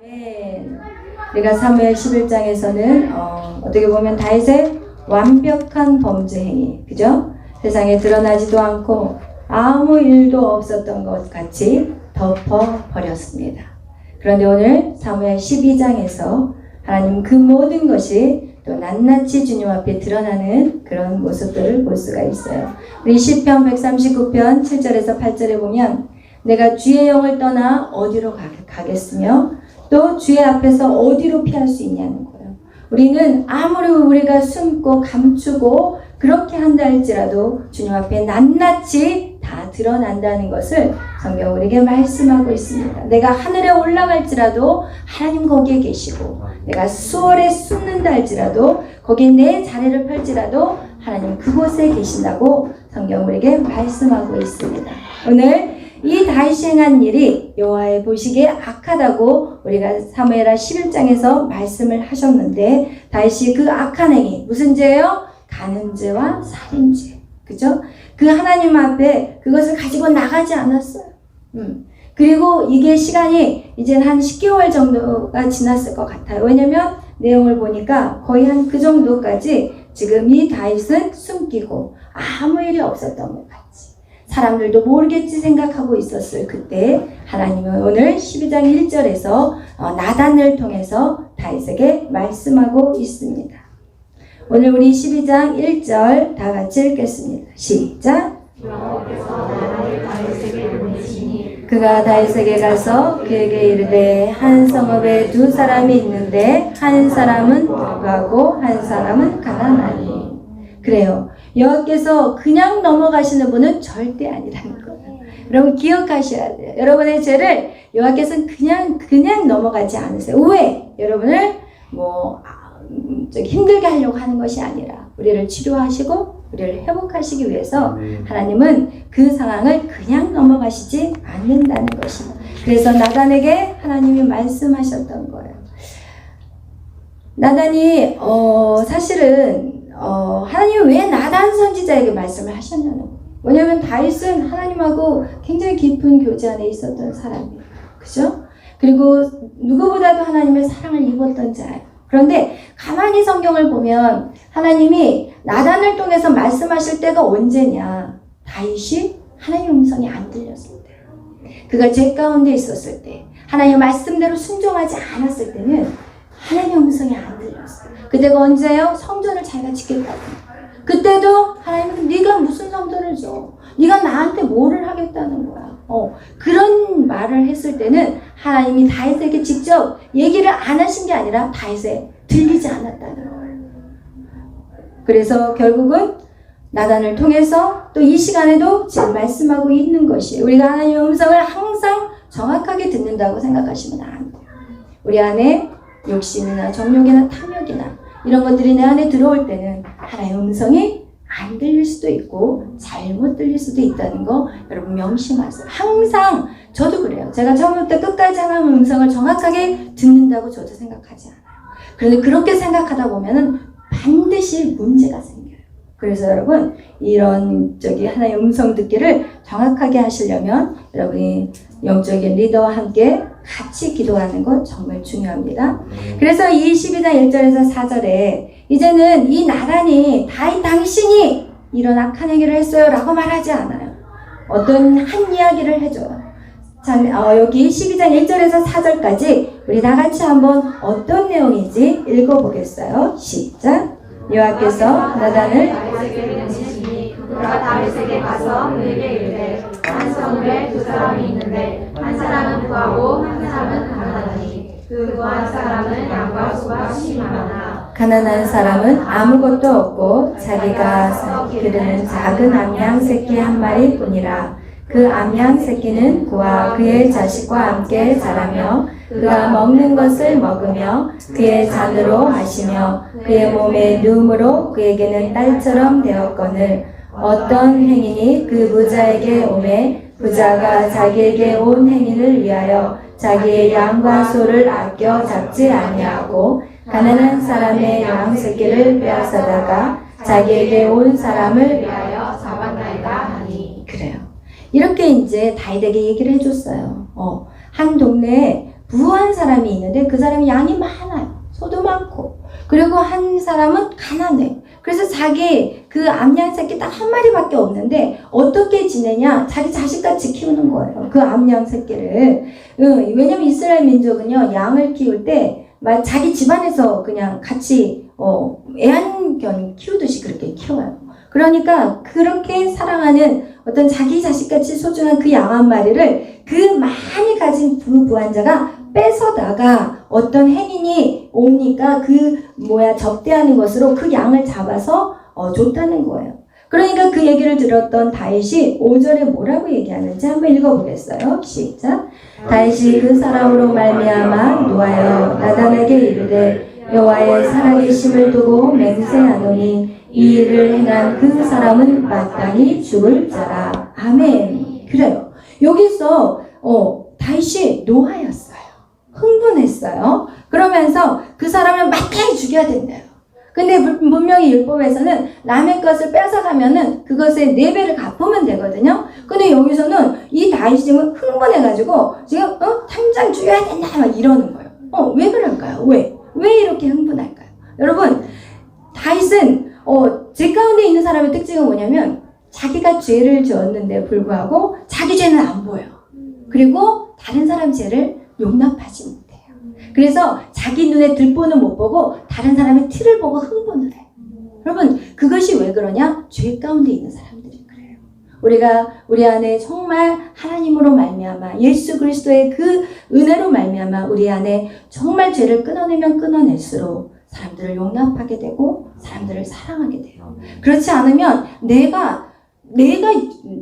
네, 우리가 사무엘 11장에서는 어떻게 보면 다윗의 완벽한 범죄 행위, 그죠? 세상에 드러나지도 않고 아무 일도 없었던 것 같이 덮어버렸습니다. 그런데 오늘 사무엘 12장에서 하나님 그 모든 것이 또 낱낱이 주님 앞에 드러나는 그런 모습들을 볼 수가 있어요. 우리 시편 139편 7절에서 8절에 보면 내가 주의 영을 떠나 어디로 가겠으며 또 주의 앞에서 어디로 피할 수 있냐는 거예요. 우리는 아무리 우리가 숨고 감추고 그렇게 한다 할지라도 주님 앞에 낱낱이 다 드러난다는 것을 성경 우리에게 말씀하고 있습니다. 내가 하늘에 올라갈지라도 하나님 거기에 계시고, 내가 수월에 숨는다 할지라도 거기에 내 자리를 펼지라도 하나님 그곳에 계신다고 성경 우리에게 말씀하고 있습니다. 오늘 이 다윗이 행한 일이 여호와의 보시기에 악하다고 우리가 사무엘하 11장에서 말씀을 하셨는데, 다윗이 그 악한 행위 무슨 죄예요? 간음죄와 살인죄, 그죠? 그 하나님 앞에 그것을 가지고 나가지 않았어요. 그리고 이게 시간이 이제 한 10개월 정도가 지났을 것 같아요. 왜냐면 내용을 보니까 거의 한 그 정도까지 지금 이 다윗은 숨기고 아무 일이 없었던 것 같지. 사람들도 모르겠지 생각하고 있었을 그때 하나님은 오늘 12장 1절에서 나단을 통해서 다윗에게 말씀하고 있습니다. 오늘 우리 12장 1절 다 같이 읽겠습니다. 시작! 그가 다윗에게 가서 그에게 이르되 한 성읍에 두 사람이 있는데 한 사람은 부하고 한 사람은 가난하니. 그래요. 여호와께서 그냥 넘어가시는 분은 절대 아니라는 거예요. 여러분 기억하셔야 돼요. 여러분의 죄를 여호와께서는 그냥 넘어가지 않으세요. 왜? 여러분을 힘들게 하려고 하는 것이 아니라 우리를 치료하시고 우리를 회복하시기 위해서 하나님은 그 상황을 그냥 넘어가시지 않는다는 것입니다. 그래서 나단에게 하나님이 말씀하셨던 거예요. 나단이 사실은 하나님이 왜 나단 선지자에게 말씀을 하셨냐는 거예요. 왜냐하면 다윗은 하나님하고 굉장히 깊은 교제 안에 있었던 사람이에요. 그죠? 그리고 누구보다도 하나님의 사랑을 입었던 자예요. 그런데 가만히 성경을 보면 하나님이 나단을 통해서 말씀하실 때가 언제냐? 다윗이 하나님의 음성이 안 들렸을 때, 그가 죄 가운데 있었을 때, 하나님의 말씀대로 순종하지 않았을 때는 하나님의 음성이 안 들렸어요. 그때가 언제예요? 성전을 자기가 짓겠다고. 그때도 하나님은 네가 무슨 성전을 줘? 네가 나한테 뭐를 하겠다는 거야? 그런 말을 했을 때는 하나님이 다윗에게 직접 얘기를 안 하신 게 아니라 다윗에 들리지 않았다는 거예요. 그래서 결국은 나단을 통해서 또 이 시간에도 지금 말씀하고 있는 것이에요. 우리가 하나님의 음성을 항상 정확하게 듣는다고 생각하시면 안 돼요. 우리 안에 욕심이나 정욕이나 탐욕이나 이런 것들이 내 안에 들어올 때는 하나님의 음성이 안 들릴 수도 있고 잘못 들릴 수도 있다는 거 여러분 명심하세요. 항상 저도 그래요. 제가 처음부터 끝까지 하나님의 음성을 정확하게 듣는다고 저도 생각하지 않아요. 그런데 그렇게 생각하다 보면은 반드시 문제가 생겨요. 그래서 여러분 이런 하나님의 음성 듣기를 정확하게 하시려면 여러분이 영적인 리더와 함께 같이 기도하는 것 정말 중요합니다. 그래서 이 12장 1절에서 4절에 이제는 이 나단이 다윗 당신이 이런 악한 얘기를 했어요 라고 말하지 않아요. 어떤 한 이야기를 해줘요. 자, 여기 12장 1절에서 4절까지 우리 다 같이 한번 어떤 내용인지 읽어보겠어요. 시작! 여호와께서 나단을 그가 다윗에게 가서 그에게 이르되 한 성읍에 두 사람이 있는데 한 사람은 부하고 한 사람은 가난하니 그 부한 사람은 양과 소가 심하나 가난한 사람은 아무것도 없고 자기가 기르는 작은 암양 새끼 한 마리뿐이라. 그 암양 새끼는 그와 그의 자식과 함께 자라며 그가 먹는 것을 먹으며 그의 잔으로 마시며 그의 몸에 누움으로 그에게는 딸처럼 되었거늘 어떤 행인이 그 부자에게 오매 부자가 자기에게 온 행인을 위하여 자기의 양과 소를 아껴 잡지 아니하고 가난한 사람의 양 새끼를 빼앗아다가 자기에게 온 사람을 위하여 잡았나이다 하니. 그래요. 이렇게 이제 다윗에게 얘기를 해줬어요. 한 동네에 부한 사람이 있는데 그 사람이 양이 많아요. 소도 많고. 그리고 한 사람은 가난해. 그래서 자기 그 암양 새끼 딱 한 마리밖에 없는데 어떻게 지내냐? 자기 자식같이 키우는 거예요. 그 암양 새끼를. 왜냐면 이스라엘 민족은요, 양을 키울 때 자기 집안에서 그냥 같이 애완견 키우듯이 그렇게 키워요. 그러니까 그렇게 사랑하는 어떤 자기 자식같이 소중한 그 양 한 마리를 그 많이 가진 부한자가 뺏어다가 어떤 행인이 오니까 접대하는 것으로 그 양을 잡아서 줬다는 거예요. 그러니까 그 얘기를 들었던 다윗이 5절에 뭐라고 얘기하는지 한번 읽어보겠어요. 시작. 다윗이 그 사람으로 말미암아 노하여 나단에게 이르되 여호와의 살아계심을 두고 맹세하노니 이 일을 행한 그 사람은 마땅히 죽을 자라. 아멘. 그래요. 여기서 다윗이 노하였어요. 흥분했어요. 그러면서 그 사람을 마땅히 죽여야 된대요. 근데 분명히 율법에서는 남의 것을 뺏어가면은 그것의 4배를 갚으면 되거든요. 근데 여기서는 이 다윗이 지금 흥분해가지고 지금 당장 죽여야 된다 막 이러는 거예요. 왜 그럴까요? 왜 이렇게 흥분할까요? 여러분, 다윗은 제 가운데 있는 사람의 특징은 뭐냐면 자기가 죄를 지었는데 불구하고 자기 죄는 안 보여요. 그리고 다른 사람 죄를 용납하지 못해요. 그래서 자기 눈에 들보는 못 보고 다른 사람의 티를 보고 흥분을 해요. 여러분, 그것이 왜 그러냐? 죄 가운데 있는 사람들이 그래요. 우리가 우리 안에 정말 하나님으로 말미암아 예수 그리스도의 그 은혜로 말미암아 우리 안에 정말 죄를 끊어내면 끊어낼수록 사람들을 용납하게 되고 사람들을 사랑하게 돼요. 그렇지 않으면 내가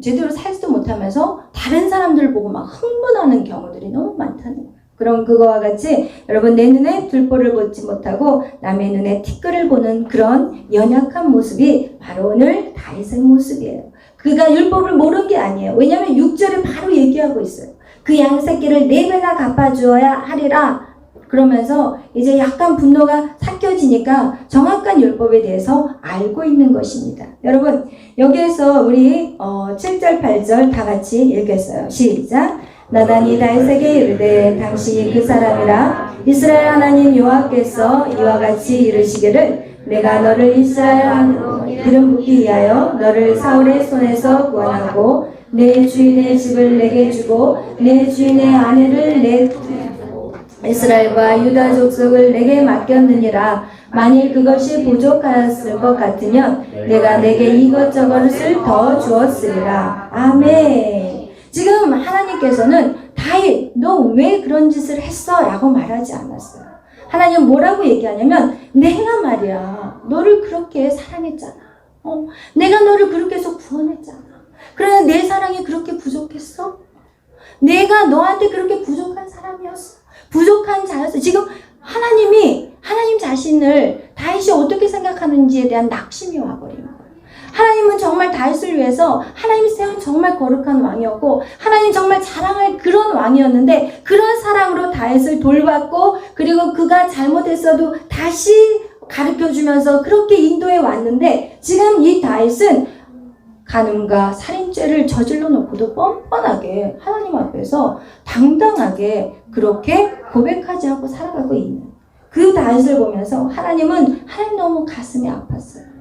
제대로 살지도 못하면서 다른 사람들을 보고 막 흥분하는 경우들이 너무 많다는 거예요. 그럼 그거와 같이 여러분 내 눈에 들보를 보지 못하고 남의 눈에 티끌을 보는 그런 연약한 모습이 바로 오늘 다윗의 모습이에요. 그가 율법을 모른 게 아니에요. 왜냐하면 6절에 바로 얘기하고 있어요. 그 양새끼를 4배나 갚아주어야 하리라. 그러면서 이제 약간 분노가 삭혀지니까 정확한 율법에 대해서 알고 있는 것입니다. 여러분, 여기에서 우리 7절, 8절 다 같이 읽겠어요. 시작. 나단이 다윗에게 이르되 당신이 그 사람이라 이스라엘 하나님 여호와께서 이와 같이 이르시기를 내가 너를 이스라엘 기름 붓기 위하여 너를 사울의 손에서 구원하고 내 주인의 집을 내게 주고 내 주인의 아내를 이스라엘과 유다 족속을 내게 맡겼느니라. 만일 그것이 부족하였을 것 같으면 내가 내게 이것저것을 더 주었으리라. 아멘. 지금 하나님께서는 다윗 너 왜 그런 짓을 했어? 라고 말하지 않았어요. 하나님 뭐라고 얘기하냐면 내가 말이야 너를 그렇게 사랑했잖아. 내가 너를 그렇게 해서 구원했잖아. 그러나 내 사랑이 그렇게 부족했어? 내가 너한테 그렇게 부족한 사람이었어. 부족한 자였어. 지금 하나님 자신을 다윗이 어떻게 생각하는지에 대한 낙심이 와버린 거예요. 하나님은 정말 다윗을 위해서 하나님이 세운 정말 거룩한 왕이었고 하나님 정말 자랑할 그런 왕이었는데 그런 사랑으로 다윗을 돌봤고 그리고 그가 잘못했어도 다시 가르쳐주면서 그렇게 인도해 왔는데 지금 이 다윗은 간음과 살인죄를 저질러 놓고도 뻔뻔하게 하나님 앞에서 당당하게 그렇게 고백하지 않고 살아가고 있는 그 다윗을 보면서 하나님 너무 가슴이 아팠어요.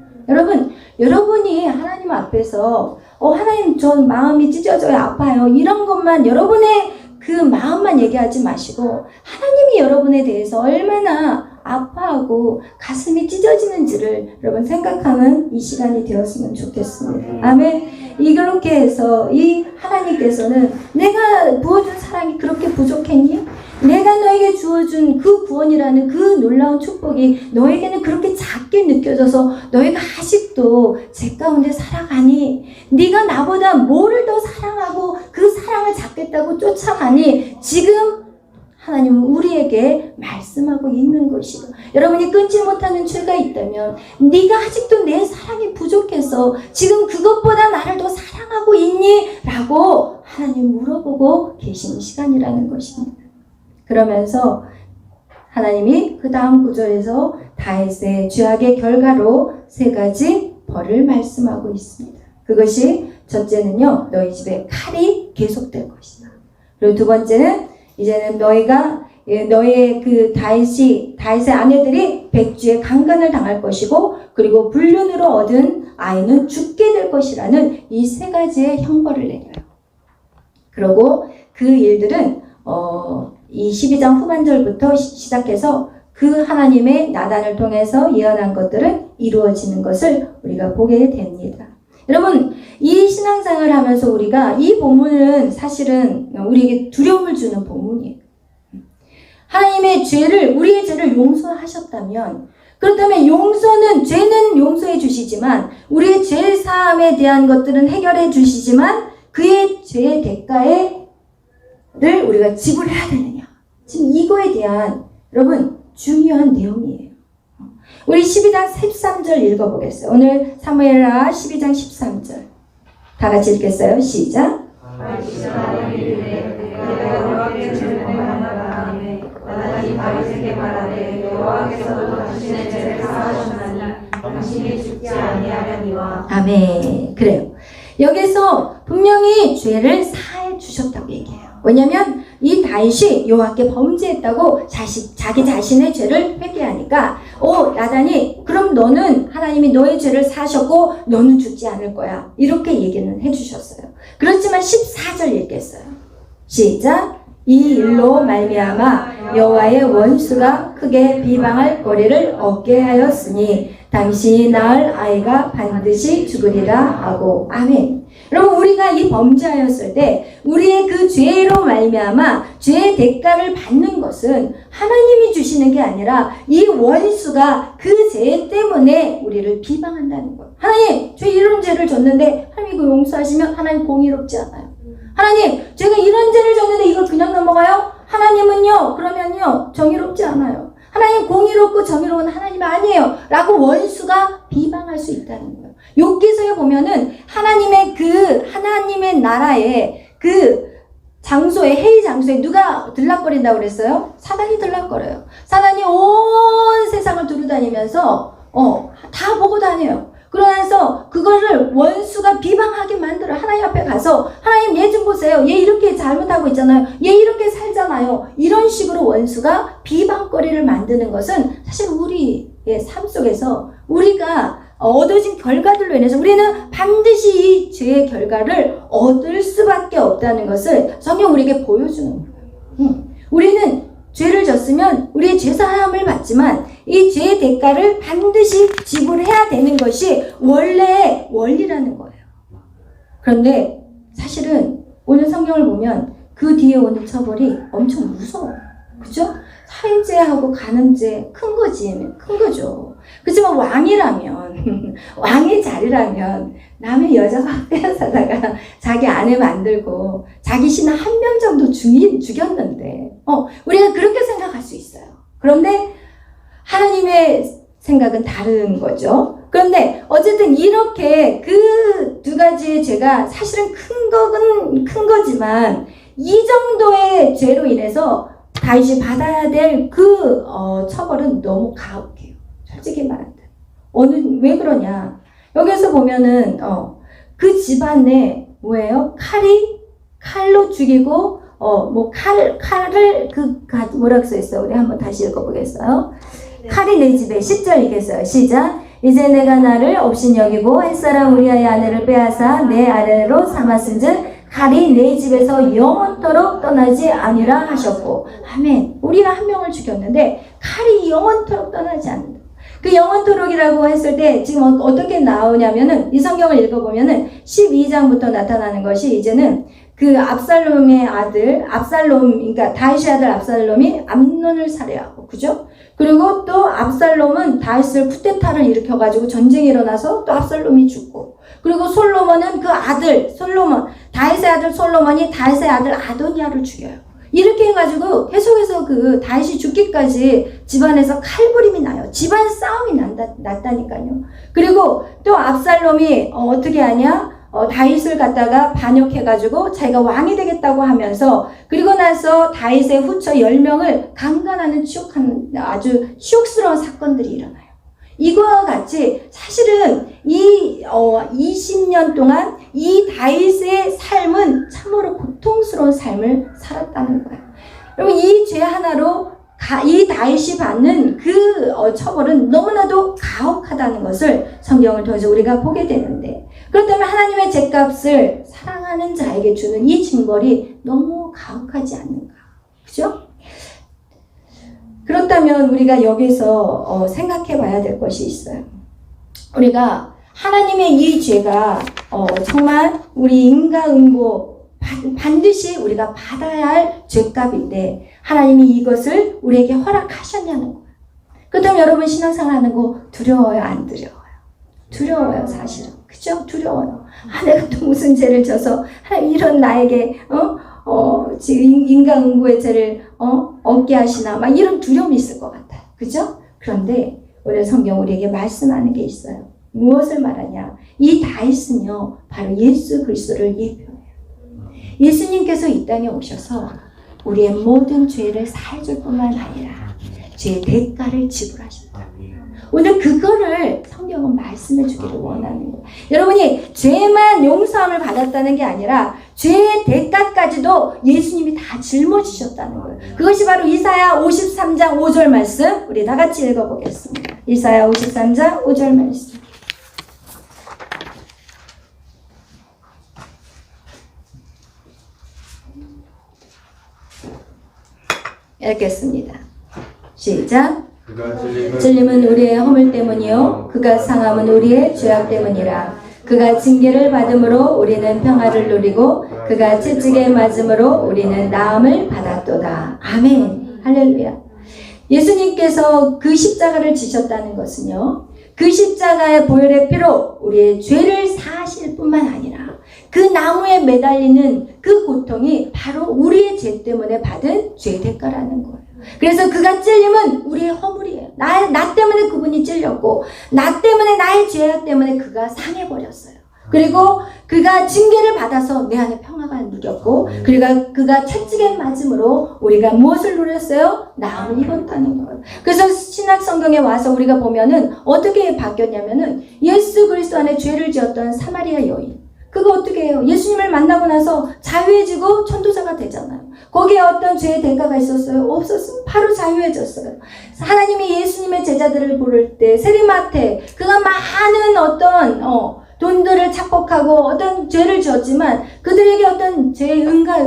여러분이 하나님 앞에서 하나님 저 마음이 찢어져요, 아파요 이런 것만 여러분의 그 마음만 얘기하지 마시고 하나님이 여러분에 대해서 얼마나 아파하고 가슴이 찢어지는지를 여러분 생각하는 이 시간이 되었으면 좋겠습니다. 아멘. 이렇게 해서 이 하나님께서는 내가 부어준 사랑이 그렇게 부족했니? 내가 너에게 주어준 그 구원이라는 그 놀라운 축복이 너에게는 그렇게 작게 느껴져서 너희가 아직도 제 가운데 살아가니? 네가 나보다 뭐를 더 사랑하고 그 사랑을 잡겠다고 쫓아가니? 지금 하나님은 우리에게 말씀하고 있는 것이다. 여러분이 끊지 못하는 죄가 있다면 네가 아직도 내 사랑이 부족해서 지금 그것보다 나를 더 사랑하고 있니? 라고 하나님 물어보고 계신 시간이라는 것입니다. 그러면서 하나님이 그 다음 구절에서 다윗의 죄악의 결과로 3가지 벌을 말씀하고 있습니다. 그것이 첫째는요, 너희 집에 칼이 계속될 것이다. 그리고 두 번째는 이제는 너희가 너의 그 다윗의 아내들이 백주에 강간을 당할 것이고 그리고 불륜으로 얻은 아이는 죽게 될 것이라는 이 세 가지의 형벌을 내려요. 그리고 그 일들은 이 12장 후반절부터 시작해서 그 하나님의 나단을 통해서 예언한 것들은 이루어지는 것을 우리가 보게 됩니다. 여러분, 이 신앙생활을 하면서 우리가 이 본문은 사실은 우리에게 두려움을 주는 본문이에요. 하나님의 우리의 죄를 용서하셨다면, 그렇다면 죄는 용서해 주시지만, 우리의 죄 사함에 대한 것들은 해결해 주시지만, 그의 죄의 대가를 우리가 지불해야 되느냐. 지금 이거에 대한, 여러분, 중요한 내용이에요. 우리 12장 13절 읽어보겠어요. 오늘 사무엘하 12장 13절. 다 같이 읽겠어요. 시작. 다윗에게 말하되 여호와께서도 당신의 죄를 사하셨나니 당신이 죽지 아니하려니와. 아멘. 그래요. 여기서 분명히 죄를 사해 주셨다고 얘기해요. 왜냐하면 이 다윗이 여호와께 범죄했다고 자기 자신의 죄를 회개하니까 나단이 그럼 너는 하나님이 너의 죄를 사하셨고 너는 죽지 않을 거야. 이렇게 얘기는 해주셨어요. 그렇지만 14절 읽겠어요. 시작. 이 일로 말미암아 여호와의 원수가 크게 비방할 거리를 얻게 하였으니 당신이 낳을 아이가 반드시 죽으리라 하고. 아멘. 여러분, 우리가 이 범죄하였을 때 우리의 그 죄로 말미암아 죄의 대가를 받는 것은 하나님이 주시는 게 아니라 이 원수가 그 죄 때문에 우리를 비방한다는 거예요. 하나님, 죄 이런 죄를 졌는데 하나님 이거 용서하시면 하나님 공의롭지 않아요. 하나님, 제가 이런 죄를 졌는데 이걸 그냥 넘어가요? 하나님은요, 그러면요, 정의롭지 않아요. 하나님 공의롭고 정의로운 하나님 아니에요. 라고 원수가 비방할 수 있다는 거예요. 욥기서에 보면은 하나님의 나라에 그 장소에, 회의 장소에 누가 들락거린다고 그랬어요? 사단이 들락거려요. 사단이 온 세상을 두루다니면서, 다 보고 다녀요. 그러면서 그거를 원수가 비방하게 만들어. 하나님 앞에 가서 하나님 얘 좀 보세요. 얘 이렇게 잘못하고 있잖아요. 얘 이렇게 살잖아요. 이런 식으로 원수가 비방거리를 만드는 것은 사실 우리의 삶 속에서 우리가 얻어진 결과들로 인해서 우리는 반드시 이 죄의 결과를 얻을 수밖에 없다는 것을 성경 우리에게 보여주는 거예요. 우리는 죄를 졌으면 우리의 죄사함을 받지만 이 죄의 대가를 반드시 지불해야 되는 것이 원래의 원리라는 거예요. 그런데 사실은 오늘 성경을 보면 그 뒤에 오는 처벌이 엄청 무서워요. 그죠? 살인죄하고 간음죄 큰 거죠. 그렇지만 왕의 자리라면 남의 여자가 빼앗아다가 자기 아내 만들고 자기 신하 한 명 정도 죽였는데 우리가 그렇게 생각할 수 있어요. 그런데 하나님의 생각은 다른 거죠. 그런데 어쨌든 이렇게 그 두 가지의 죄가 사실은 큰 거지만 이 정도의 죄로 인해서 다윗이 받아야 될 그 처벌은 너무 가혹해요. 솔직히 말한다. 왜 그러냐? 여기서 보면은 그 집안에 뭐예요? 칼로 죽이고 칼을 뭐라고 써 있어? 우리 한번 다시 읽어보겠어요. 칼이 내 집에 10절 읽겠어요. 시작. 이제 내가 나를 업신 여기고 햇사람 우리아의 아내를 빼앗아 내 아내로 삼았은즉 칼이 내 집에서 영원토록 떠나지 아니라 하셨고. 아멘. 우리가 한 명을 죽였는데 칼이 영원토록 떠나지 않는다. 그 영원토록이라고 했을 때 지금 어떻게 나오냐면은 이 성경을 읽어보면은 12장부터 나타나는 것이 이제는 그 압살롬의 아들, 그러니까 다윗의 아들 압살롬이 암논을 살해하고, 그죠? 그리고 또 압살롬은 다윗을 쿠데타를 일으켜가지고 전쟁이 일어나서 또 압살롬이 죽고, 그리고 솔로몬은 그 아들, 다윗의 아들 솔로몬이 다윗의 아들 아도니아를 죽여요. 이렇게 해가지고 계속해서 그 다윗이 죽기까지 집안에서 칼부림이 나요. 집안 싸움이 났다니까요. 그리고 또 압살롬이 어떻게 하냐? 다윗을 갖다가 반역해가지고 자기가 왕이 되겠다고 하면서 그리고 나서 다윗의 후처 10명을 강간하는 아주 치욕스러운 사건들이 일어나요. 이거와 같이 사실은 이 20년 동안 이 다윗의 삶은 참으로 고통스러운 삶을 살았다는 거예요. 여러분 이 죄 하나로 이 다윗이 받는 그 처벌은 너무나도 가혹하다는 것을 성경을 통해서 우리가 보게 되는데, 그렇다면 하나님의 죄값을 사랑하는 자에게 주는 이 징벌이 너무 가혹하지 않는가? 그죠? 그렇다면 우리가 여기서 생각해 봐야 될 것이 있어요. 우리가 하나님의 이 죄가 정말 우리 인과응보 반드시 우리가 받아야 할 죄값인데 하나님이 이것을 우리에게 허락하셨냐는 거예요. 그렇다면 여러분 신앙생활 하는 거 두려워요? 안 두려워요? 두려워요, 사실은. 그죠? 두려워요. 내가 또 무슨 죄를 져서 하나님 이런 나에게 지금 인과응보의 죄를 얻게 하시나, 막 이런 두려움이 있을 것 같아요. 그죠? 그런데 오늘 성경 우리에게 말씀하는 게 있어요. 무엇을 말하냐? 이 다윗은요 바로 예수 그리스도를 예표해요. 예수님께서 이 땅에 오셔서 우리의 모든 죄를 사해줄 뿐만 아니라 죄의 대가를 지불하셨다. 오늘 그거를 성경은 말씀해 주기를 원하는 거예요. 여러분이 죄만 용서함을 받았다는 게 아니라 죄의 대가까지도 예수님이 다 짊어지셨다는 거예요. 그것이 바로 이사야 53장 5절 말씀, 우리 다 같이 읽어보겠습니다. 이사야 53장 5절 말씀. 읽겠습니다. 시작. 그가 찔림은 우리의 허물 때문이요 그가 상함은 우리의 죄악 때문이라. 그가 징계를 받음으로 우리는 평화를 누리고 그가 채찍에 맞음으로 우리는 나음을 받았도다. 아멘. 할렐루야. 예수님께서 그 십자가를 지셨다는 것은요, 그 십자가의 보혈의 피로 우리의 죄를 사하실 뿐만 아니라 그 나무에 매달리는 그 고통이 바로 우리의 죄 때문에 받은 죄 대가라는 거예요. 그래서 그가 찔림은 우리의 허물이에요. 나 때문에 그분이 찔렸고, 나 때문에, 나의 죄악 때문에 그가 상해버렸어요. 그리고 그가 징계를 받아서 내 안에 평화가 누렸고, 그리고 그가 채찍에 맞음으로 우리가 무엇을 누렸어요? 나음을 입었다는 거예요. 그래서 신약 성경에 와서 우리가 보면은 어떻게 바뀌었냐면은 예수 그리스도 안에 죄를 지었던 사마리아 여인, 그거 어떻게 해요? 예수님을 만나고 나서 자유해지고 천도자가 되잖아요. 거기에 어떤 죄의 대가가 있었어요? 없었어요. 바로 자유해졌어요. 하나님이 예수님의 제자들을 부를 때 세리마테, 그가 많은 어떤 돈들을 착복하고 어떤 죄를 지었지만 그들에게 어떤 죄의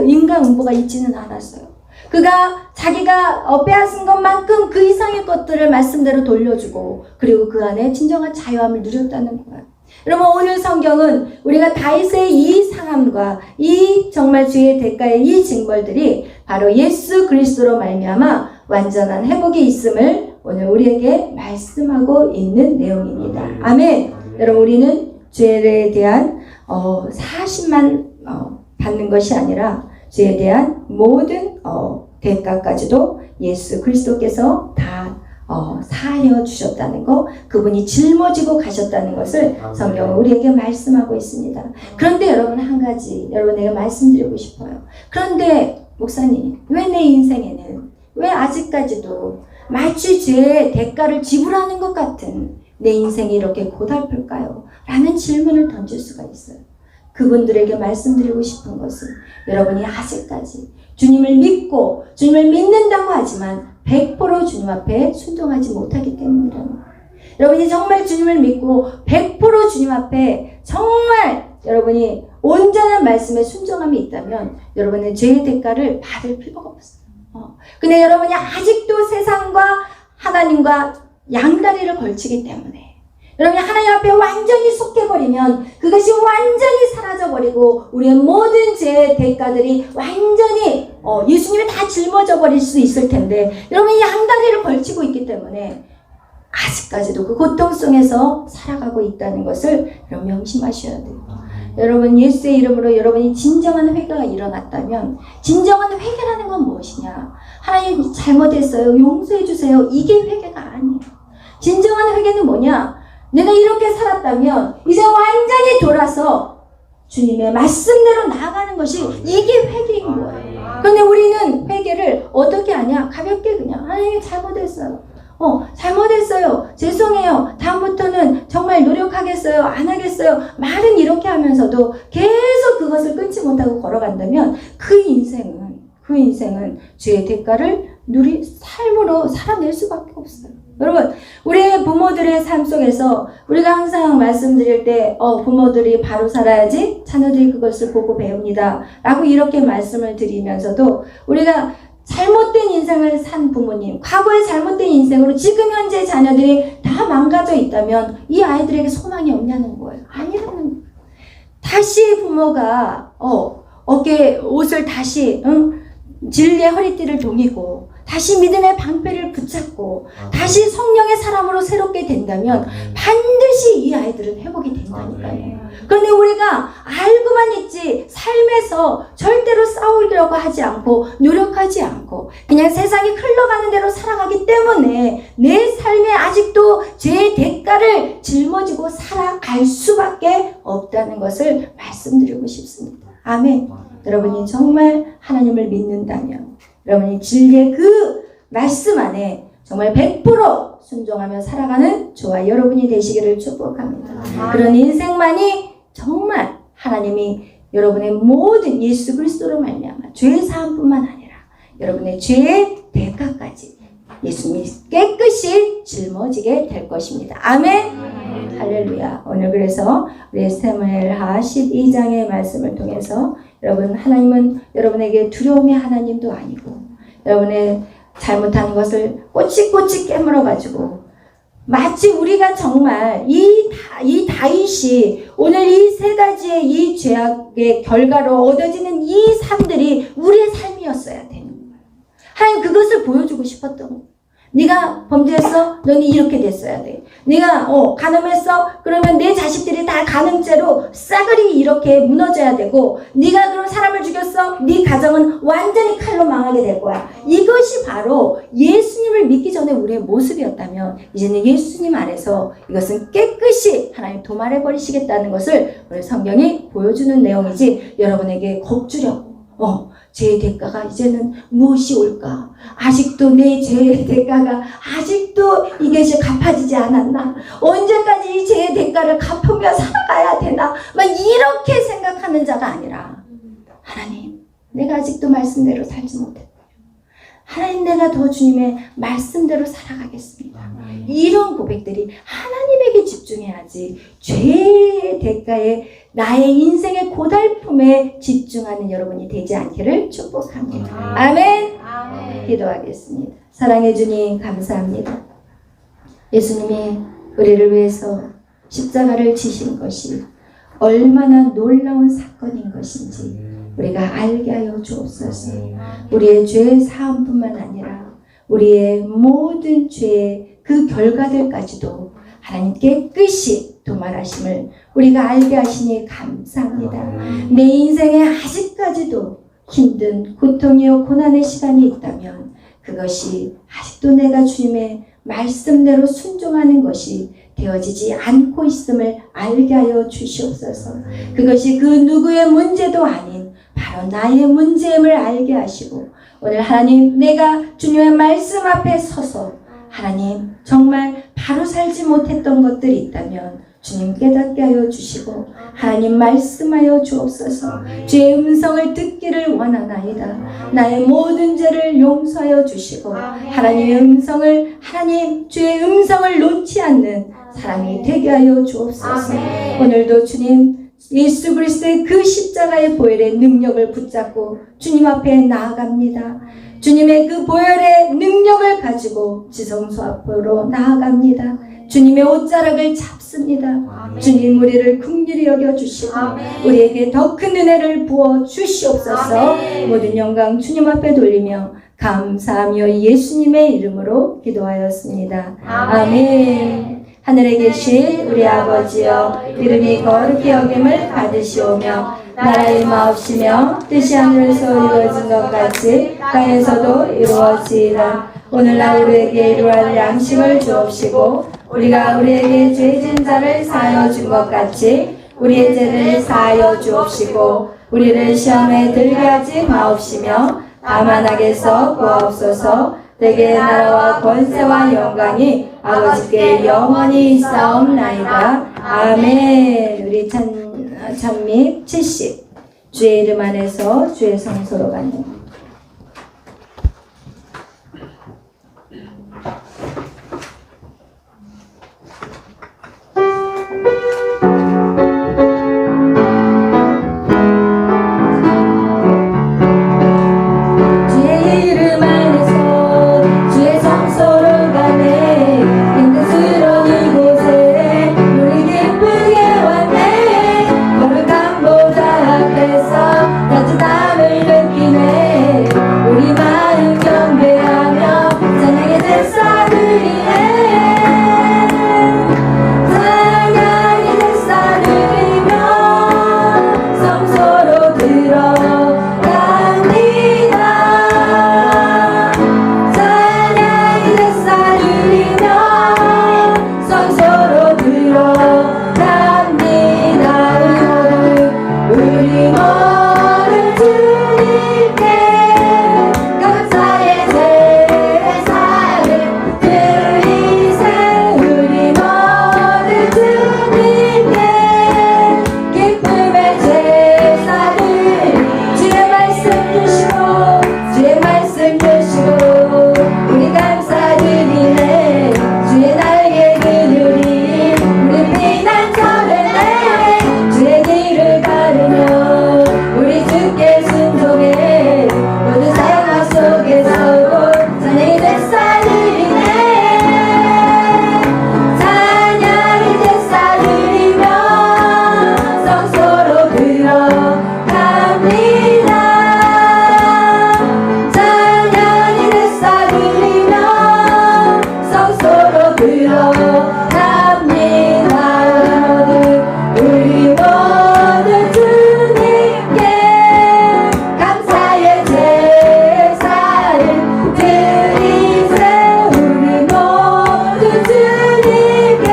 인과응보가 있지는 않았어요. 그가 자기가 빼앗은 것만큼 그 이상의 것들을 말씀대로 돌려주고, 그리고 그 안에 진정한 자유함을 누렸다는 거예요. 여러분 오늘 성경은 우리가 다윗의 이 상함과 이 정말 죄의 대가의 이 징벌들이 바로 예수 그리스도로 말미암아 완전한 회복이 있음을 오늘 우리에게 말씀하고 있는 내용입니다. 아멘. 여러분 우리는 죄에 대한 사심만 받는 것이 아니라 죄에 대한 모든 대가까지도 예수 그리스도께서 다 사하여 주셨다는 거, 그분이 짊어지고 가셨다는 것을 성경은 우리에게 말씀하고 있습니다. 그런데 여러분 한 가지 여러분에게 말씀드리고 싶어요. 그런데 목사님, 왜 내 인생에는 왜 아직까지도 마치 죄의 대가를 지불하는 것 같은 내 인생이 이렇게 고달플까요? 라는 질문을 던질 수가 있어요. 그분들에게 말씀드리고 싶은 것은 여러분이 아직까지 주님을 믿고 주님을 믿는다고 하지만 100% 주님 앞에 순종하지 못하기 때문이라는 거예요. 여러분이 정말 주님을 믿고 100% 주님 앞에 정말 여러분이 온전한 말씀에 순종함이 있다면 여러분은 죄의 대가를 받을 필요가 없어요. 근데 여러분이 아직도 세상과 하나님과 양다리를 걸치기 때문에 여러분이 하나님 앞에 완전히 속해버리면 그것이 완전히 사라져버리고 우리의 모든 죄의 대가들이 완전히 예수님이 다 짊어져 버릴 수 있을 텐데, 여러분이 양다리를 걸치고 있기 때문에 아직까지도 그 고통 속에서 살아가고 있다는 것을 여러분 명심하셔야 돼요. 여러분 예수의 이름으로 여러분이 진정한 회개가 일어났다면, 진정한 회개라는 건 무엇이냐? 하나님 잘못했어요, 용서해 주세요, 이게 회개가 아니에요. 진정한 회개는 뭐냐? 내가 이렇게 살았다면 이제 완전히 돌아서 주님의 말씀대로 나아가는 것이 이게 회개인 거예요. 그런데 우리는 회개를 어떻게 하냐? 가볍게 그냥 하나님 잘못했어요. 잘못했어요. 죄송해요. 다음부터는 정말 노력하겠어요. 안 하겠어요. 말은 이렇게 하면서도 계속 그것을 끊지 못하고 걸어간다면 그 인생은 그 인생은 죄의 대가를 삶으로 살아낼 수밖에 없어요. 여러분, 우리의 부모들의 삶 속에서 우리가 항상 말씀드릴 때 부모들이 바로 살아야지 자녀들이 그것을 보고 배웁니다 라고 이렇게 말씀을 드리면서도 우리가 잘못된 인생을 산 부모님, 과거의 잘못된 인생으로 지금 현재 자녀들이 다 망가져 있다면 이 아이들에게 소망이 없냐는 거예요. 아니라는 거예요. 다시 부모가 어깨 옷을 다시 진리의 허리띠를 동이고 다시 믿음의 방패를 붙잡고 다시 성령의 사람으로 새롭게 된다면 반드시 이 아이들은 회복이 된다니까요. 그런데 우리가 알고만 있지 삶에서 절대로 싸우려고 하지 않고 노력하지 않고 그냥 세상이 흘러가는 대로 살아가기 때문에 내 삶에 아직도 죄의 대가를 짊어지고 살아갈 수밖에 없다는 것을 말씀드리고 싶습니다. 아멘. 여러분이 정말 하나님을 믿는다면 여러분이 진리의 그 말씀 안에 정말 100% 순종하며 살아가는 저와 여러분이 되시기를 축복합니다. 그런 인생만이 정말 하나님이 여러분의 모든 예수 그리스도로 말미암아 죄의 사함뿐만 아니라 여러분의 죄의 대가까지 예수님이 깨끗이 짊어지게 될 것입니다. 아멘. 할렐루야. 오늘 그래서 우리 사무엘하 12장의 말씀을 통해서 여러분, 하나님은 여러분에게 두려움의 하나님도 아니고 여러분의 잘못한 것을 꼬치꼬치 깨물어가지고 마치 우리가 정말 이 다윗이 오늘 이 세 가지의 이 죄악의 결과로 얻어지는 이 삶들이 우리의 삶이었어야 되는 거예요. 하나님 그것을 보여주고 싶었던 거예요. 네가 범죄했어? 너는 이렇게 됐어야 돼. 네가 간음했어? 그러면 내 자식들이 다 간음죄로 싸그리 이렇게 무너져야 되고 네가 그럼 사람을 죽였어? 네 가정은 완전히 칼로 망하게 될 거야. 이것이 바로 예수님을 믿기 전에 우리의 모습이었다면 이제는 예수님 안에서 이것은 깨끗이 하나님 도말해 버리시겠다는 것을 오늘 성경이 보여주는 내용이지 여러분에게 겁주려고 죄의 대가가 이제는 무엇이 올까? 아직도 내 죄의 대가가 아직도 이것이 갚아지지 않았나? 언제까지 이 죄의 대가를 갚으며 살아가야 되나? 막 이렇게 생각하는 자가 아니라 하나님, 내가 아직도 말씀대로 살지 못했다. 하나님, 내가 더 주님의 말씀대로 살아가겠습니다. 이런 고백들이 하나님에게 집중해야지 죄의 대가에 나의 인생의 고달픔에 집중하는 여러분이 되지 않기를 축복합니다. 아멘. 기도하겠습니다. 사랑해 주님 감사합니다. 예수님이 우리를 위해서 십자가를 지신 것이 얼마나 놀라운 사건인 것인지 우리가 알게 하여 주옵소서. 우리의 죄의 사함뿐만 아니라 우리의 모든 죄의 그 결과들까지도 하나님 깨끗이 도말하심을 우리가 알게 하시니 감사합니다. 내 인생에 아직까지도 힘든 고통이요 고난의 시간이 있다면 그것이 아직도 내가 주님의 말씀대로 순종하는 것이 되어지지 않고 있음을 알게 하여 주시옵소서. 그것이 그 누구의 문제도 아닌 바로 나의 문제임을 알게 하시고 오늘 하나님 내가 주님의 말씀 앞에 서서 하나님 정말 바로 살지 못했던 것들이 있다면 주님 깨닫게 하여 주시고 하나님 말씀하여 주옵소서. 주의 음성을 듣기를 원하나이다. 나의 모든 죄를 용서하여 주시고 하나님의 음성을 하나님 주의 음성을 놓지 않는 사람이 되게 하여 주옵소서. 오늘도 주님 예수 그리스도의 그 십자가의 보혈의 능력을 붙잡고 주님 앞에 나아갑니다. 주님의 그 보혈의 능력을 가지고 지성소 앞으로 나아갑니다. 주님의 옷자락을 잡습니다. 주님 우리를 긍휼히 여겨주시고 우리에게 더 큰 은혜를 부어 주시옵소서. 모든 영광 주님 앞에 돌리며 감사하며 예수님의 이름으로 기도하였습니다. 아멘. 하늘에 계신 우리 아버지여 이름이 거룩히 여김을 받으시오며 나라의 마옵시며 뜻이 하늘에서 이루어진 것 같이 땅에서도 이루어지이다. 오늘날 우리에게 이루어야 할 양식을 주옵시고 우리가 우리에게 죄진 자를 사하여 준 것 같이 우리의 죄를 사하여 주옵시고 우리를 시험에 들게 하지 마옵시며 다만 악에서 구하옵소서. 내게 나라와 권세와 영광이 아버지께 영원히 있사옵나이다. 아멘. 우리 찬미 70 주의 이름 안에서 주의 성소로 가는 주의 이름 안에서 주의 성소로 가네 힘든스러운 이곳에 우리 기쁘게 왔네 거룩한 보좌 앞에서 따뜻함을 느끼네 우리 마음 경배하며 찬양의 제사 드리네 찬양의 제사 드리며 성소로 들어갑니다 찬양의 제사 드리며 성소로 들어갑니다 우리 모두 주님께 감사의 제사를 드리세 우리 모두 주님께 기쁨의 제사를 주의 말씀 주시고 주의 말씀 주시고 우리 감사드리네 주의 날개 그늘이 우리 피난처를 주의 길을 가르며 우리 주께 순종해 모두 사랑과 속에 서고 찬양의 제사 드리네 찬양의 제사 드리며 성소로 들어갑니다 찬양의 제사 드리며 성소로 들어갑니다 우리 모두 주님께 감사의 제사를 드리세 우리 모두 주님께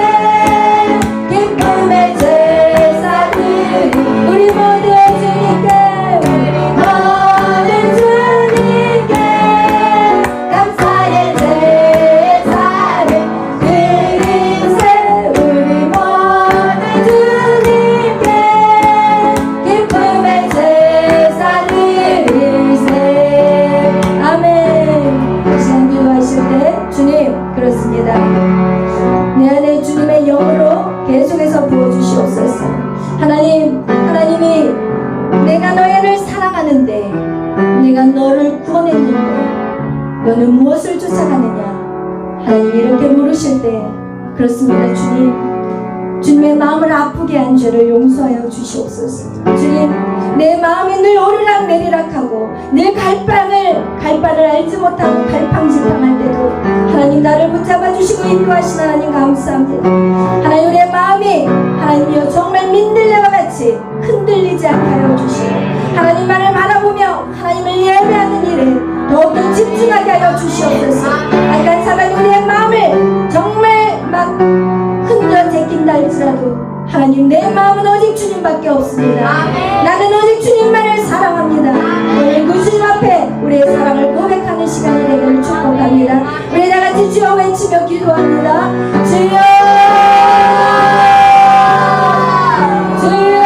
기쁨의 제사를 우리 모두 주님께 감사의 제사를 드리세 우리 모두 주님께 기쁨의 제사를 드리세 아멘 이 시간 기도하실 때 주님 그렇습니다 내 안에 주님의 영으로 계속해서 부어주시옵소서 하나님이 내가 너희를 사랑하는데 내가 너를 구원했는데 너는 무엇을 쫓아가느냐 하나님이 이렇게 물으실 때 그렇습니다 주님의 마음을 아프게 한 죄를 용서하여 주시옵소서 주님 내 마음이 늘 오르락내리락하고 늘 갈바를 알지 못하고 갈팡질팡할 때도 하나님 나를 붙잡아 주시고 인도하시는 하나님 감사합니다 하나님 우리의 마음이 하나님이여 정말 민들레와 같이 흔들리지 않게 하여 주시고 하나님만을 바라보며 하나님을 예배하는 일에 더욱더 집중하게 하여 주시옵소서 안간사간 우리의 마음을 정말 막 흔들어 제낀다 할지라도 하나님 내 마음은 오직 주님밖에 없습니다 나는 오직 주님만을 사랑합니다 오늘 그 주님 앞에 우리의 사랑을 고백하는 시간이 되기를 축복합니다 우리 다같이 주여 외치며 기도합니다 주여 주여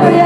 우리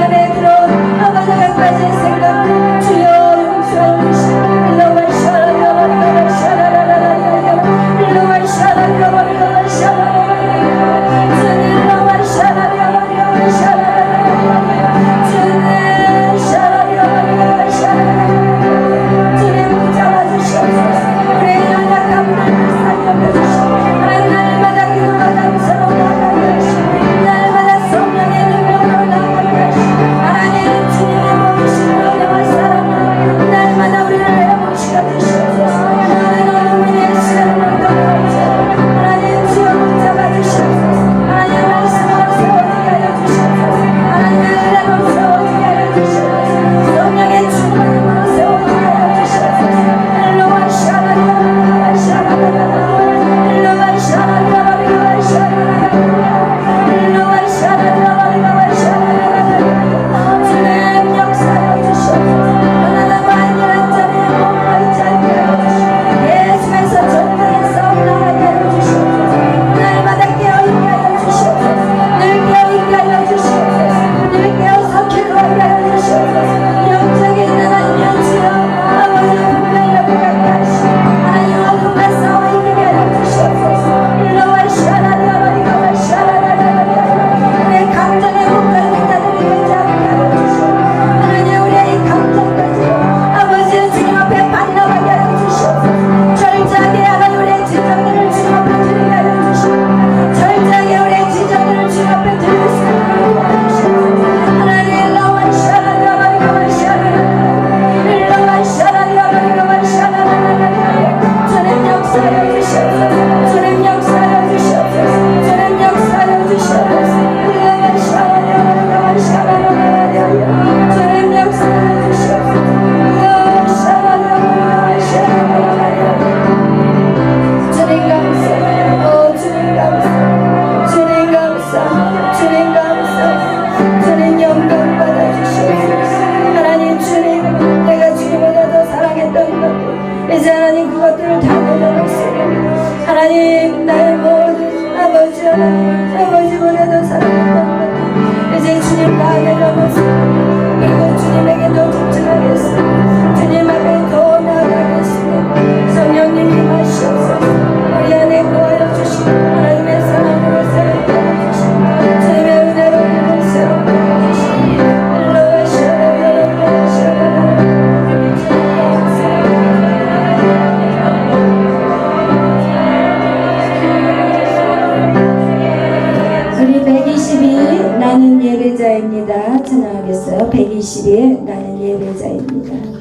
우리 122 나는 예배자입니다. 찬양하겠어요. 122 나는 예배자입니다.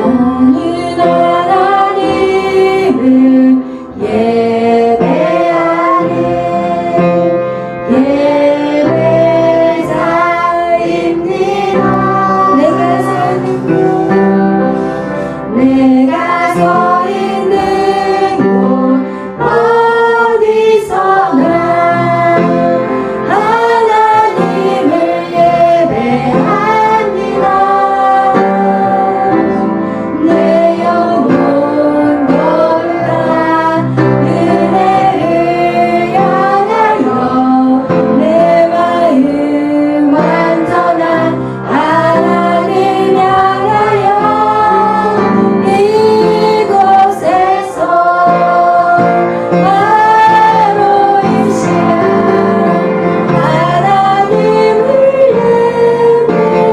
나는 하나님을 예배하는 예배자입니다. 내가 서 있는 곳 어디서나 하나님을 예배합니다. 내 영혼 거룩한 은혜를 향하여 내 마음 완전한 하나님 향하여 이곳에서 바로 이 시간 하나님을 예배합니다.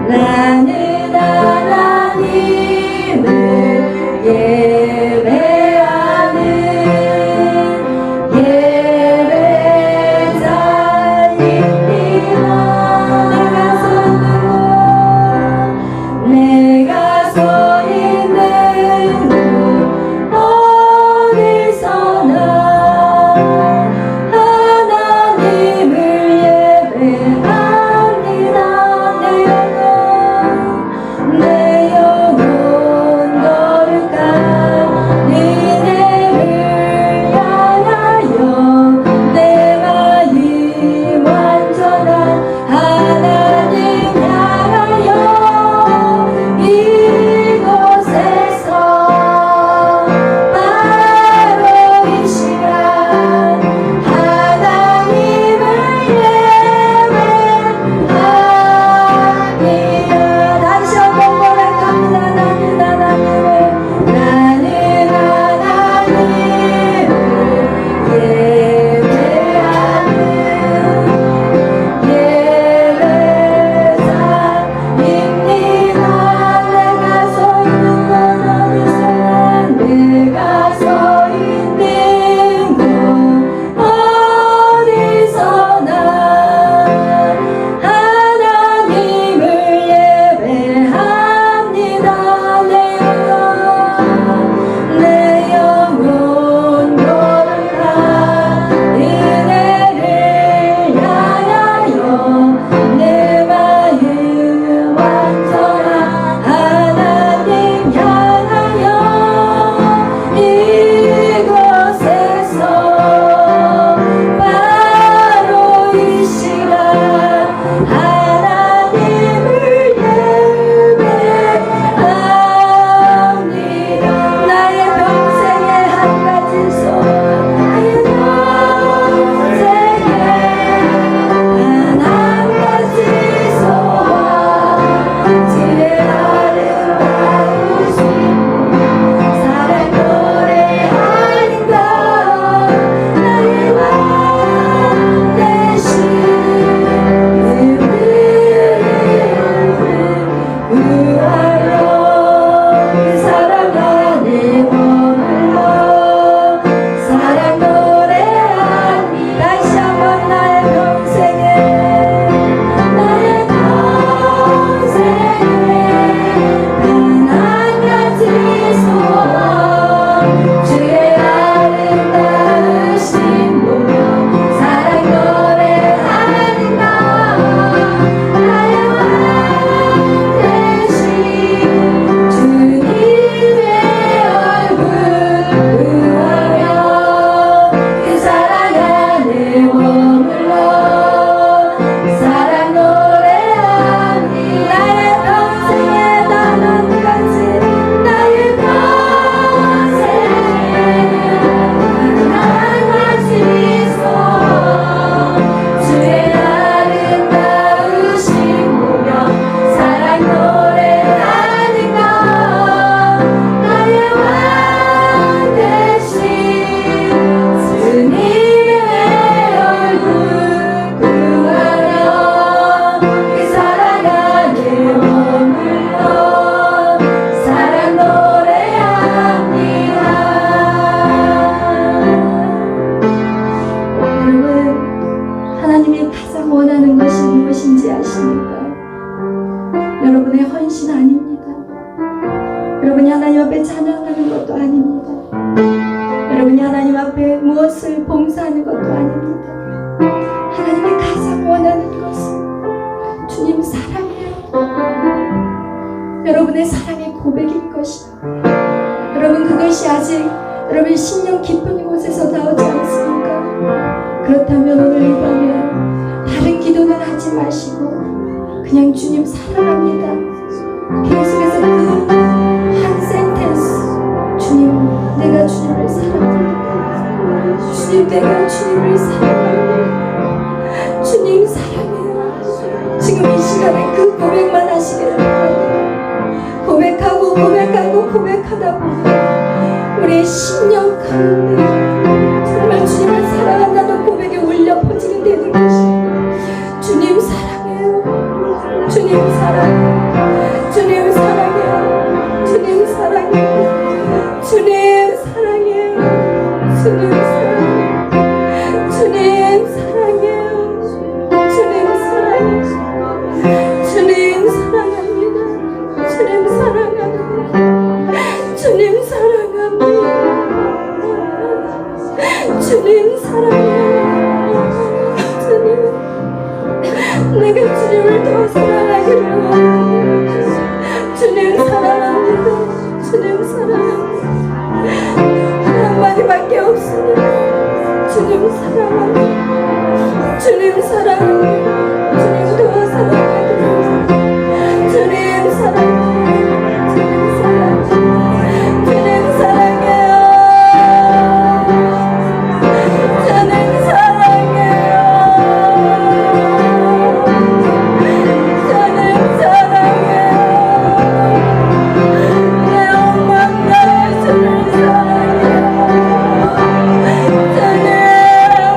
나는 하나님을 예배하는 예배자입니다. 내가 서 있는 곳 어디서나 하나님을 예배합니다. 내 영혼 거룩한 은혜를 향하여 내 마음 완전한 하나님 향하여 이곳에서 바로 이 시간 하나님을 예배합니다. 다시 한번 고백합니다. 나는 하나님을 예배하는 예배자입니다. 내가 서 있는 곳 어디서나 내가 서 있는 곳 어디서나 하나님을 예배합니다. 내 영혼 거룩한 은혜를 향하여 내 마음 완전한 하나님 향하여 이곳에서 바로 이 시간 하나님을 예배합니다. 나의 평생의 한 가지 소원 나의 평생의 한 가지 소원 주의 아름다우신 사랑 노래하는 것 나의 왕 대신 가장 원하는 것이 무엇인지 아십니까? 여러분의 헌신 아닙니다. 여러분이 하나님 앞에 찬양하는 것도 아닙니다. 여러분이 하나님 앞에 무엇을 봉사하는 것도 아닙니다. 하나님이 가장 원하는 것은 주님 사랑이에요. 여러분의 사랑의 고백일 것입니다. 여러분, 그것이 아직 여러분 심령 깊은 곳에서 나오지 않습니까? 그렇다면 오늘 이 밤에 다른 기도는 하지 마시고 그냥 주님 사랑합니다. 계속해서 그 한 센텐스, 주님, 내가 주님을 사랑합니다. 주님, 내가 주님을 사랑합니다. 주님 사랑해요. 지금 이 시간에 그 고백만 하시기를 바랍니다. 고백하고 고백하고 고백하다 보면 우리의 심령 가운데 정말 주님을 사랑한다는 고백이 울려 퍼지게 되는 것입니다. 주님 사랑해요. 주님 사랑해요. 주님 사랑해요. 주님 사랑해요. 주님 사랑해요. 주님 사랑해요. 주님 사랑해요. 주님 사랑해요. 주님 사랑합니다. 주님 사랑합니다. 주님 사랑합니다. 주님 사랑해요. 주님, 내가 주님을 더 사랑하기를 원합니다. 주님 사랑합니다. 주님 사랑합니다. 한마디밖에 없습니다. 주님 사랑합니다. 주님 사랑합니다. 주님 더 사랑합니다. 주님 사랑합니다. 주님 사랑합니다. 주님 사랑해요. 주님 사랑해요. 주님 사랑해요. 내 엄마가 주님 사랑해요. 주님 사랑해요.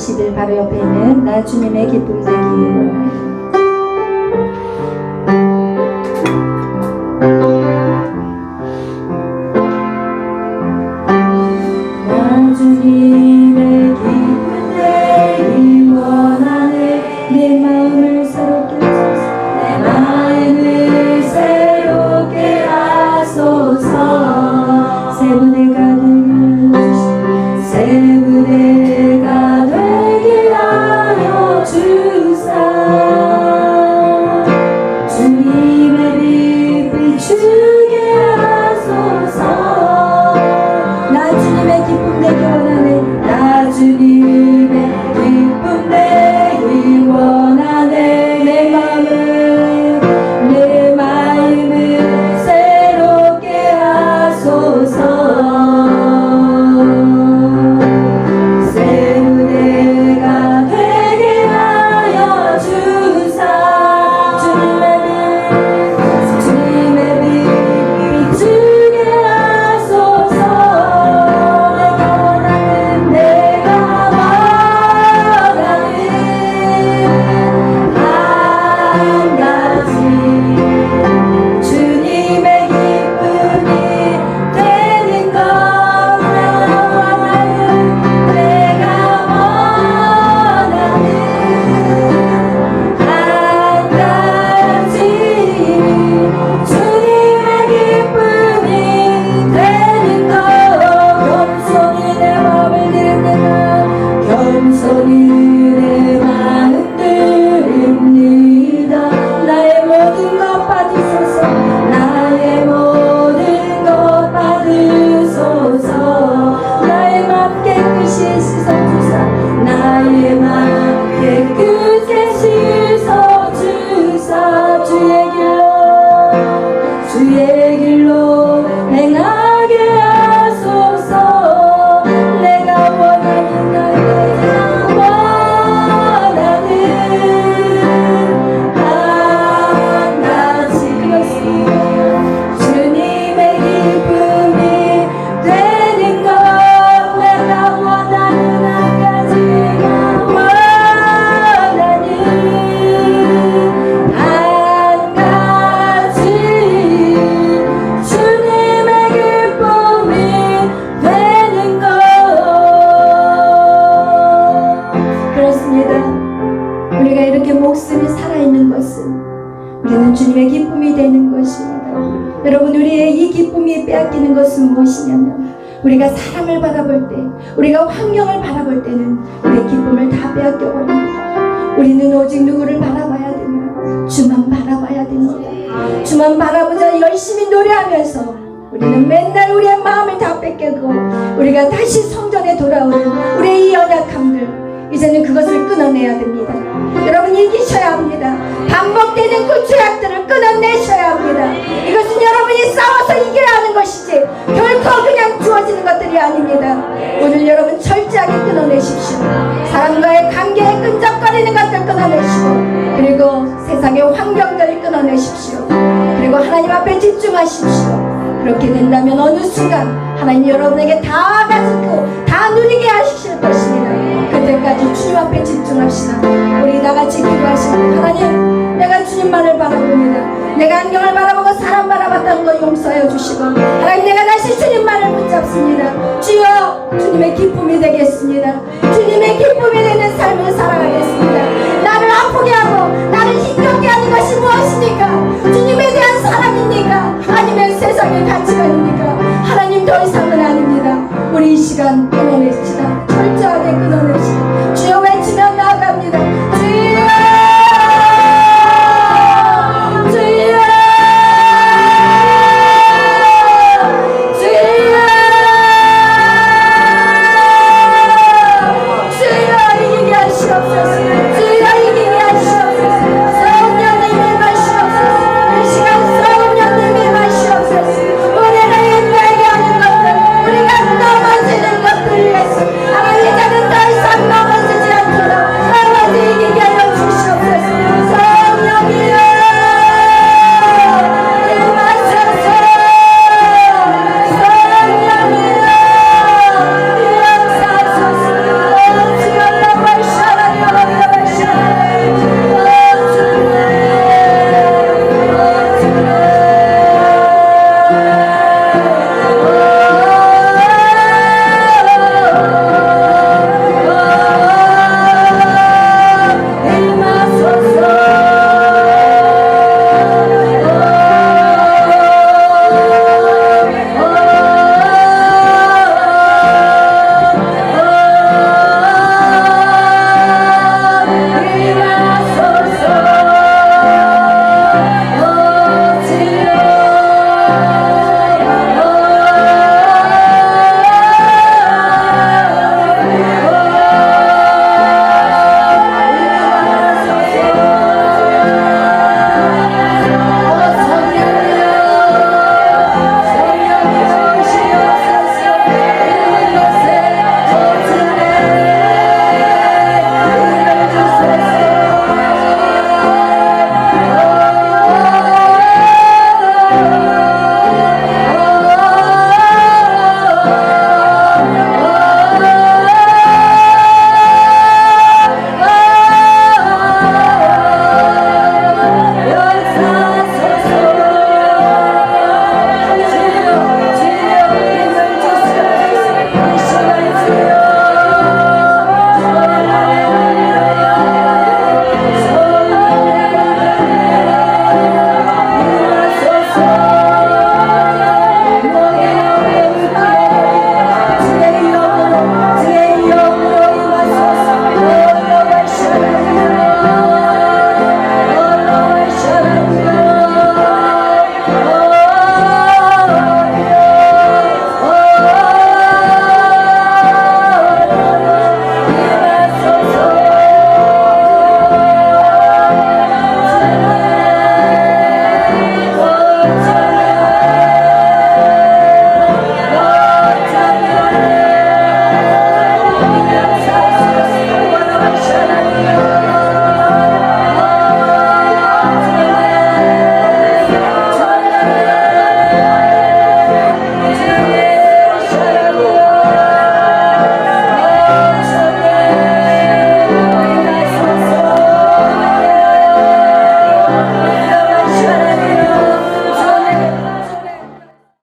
11 바로 옆에 있는 나 주님의 기쁨 되기 원하여. 나 주님의 기쁨 되기 원하네. 내 마음을 새롭게 하소서. 내 마음을 새롭게 하소서. 새 부대가 되게 하여 주사. 주님의 빛 비추게 하소서. 나 주님의 기쁨 되기 원하네. 나 주님의 기쁨 되기 원하네. 내 마음을 새롭게 하소서. 목숨이 살아있는 것은 우리는 주님의 기쁨이 되는 것입니다. 여러분, 우리의 이 기쁨이 빼앗기는 것은 무엇이냐면 우리가 사람을 바라볼 때, 우리가 환경을 바라볼 때는 우리의 기쁨을 다 빼앗겨 버립니다. 우리는 오직 누구를 바라봐야 되냐? 주만 바라봐야 됩니다. 주만 바라보자 열심히 노래하면서 우리는 맨날 우리의 마음을 다 뺏기고 우리가 다시 성전에 돌아오는 우리의 이 연약함들, 이제는 그것을 끊어내야 됩니다. 여러분, 이기셔야 합니다. 반복되는 그 죄악들을 끊어내셔야 합니다. 이것은 여러분이 싸워서 이겨야 하는 것이지 결코 그냥 주어지는 것들이 아닙니다. 오늘 여러분 철저하게 끊어내십시오. 사람과의 관계에 끈적거리는 것들 끊어내시고, 그리고 세상의 환경들을 끊어내십시오. 그리고 하나님 앞에 집중하십시오. 그렇게 된다면 어느 순간 하나님 여러분에게 다 가지고 다 누리게 하실 것입니다. 그때까지 주님 앞에 집중합시다. 우리 다같이 기도하시고, 하나님, 내가 주님만을 바라봅니다. 내가 안경을 바라보고 사람 바라봤다는 거 용서하여 주시고, 하나님, 내가 다시 주님만을 붙잡습니다. 주여, 주님의 기쁨이 되겠습니다. 주님의 기쁨이 되는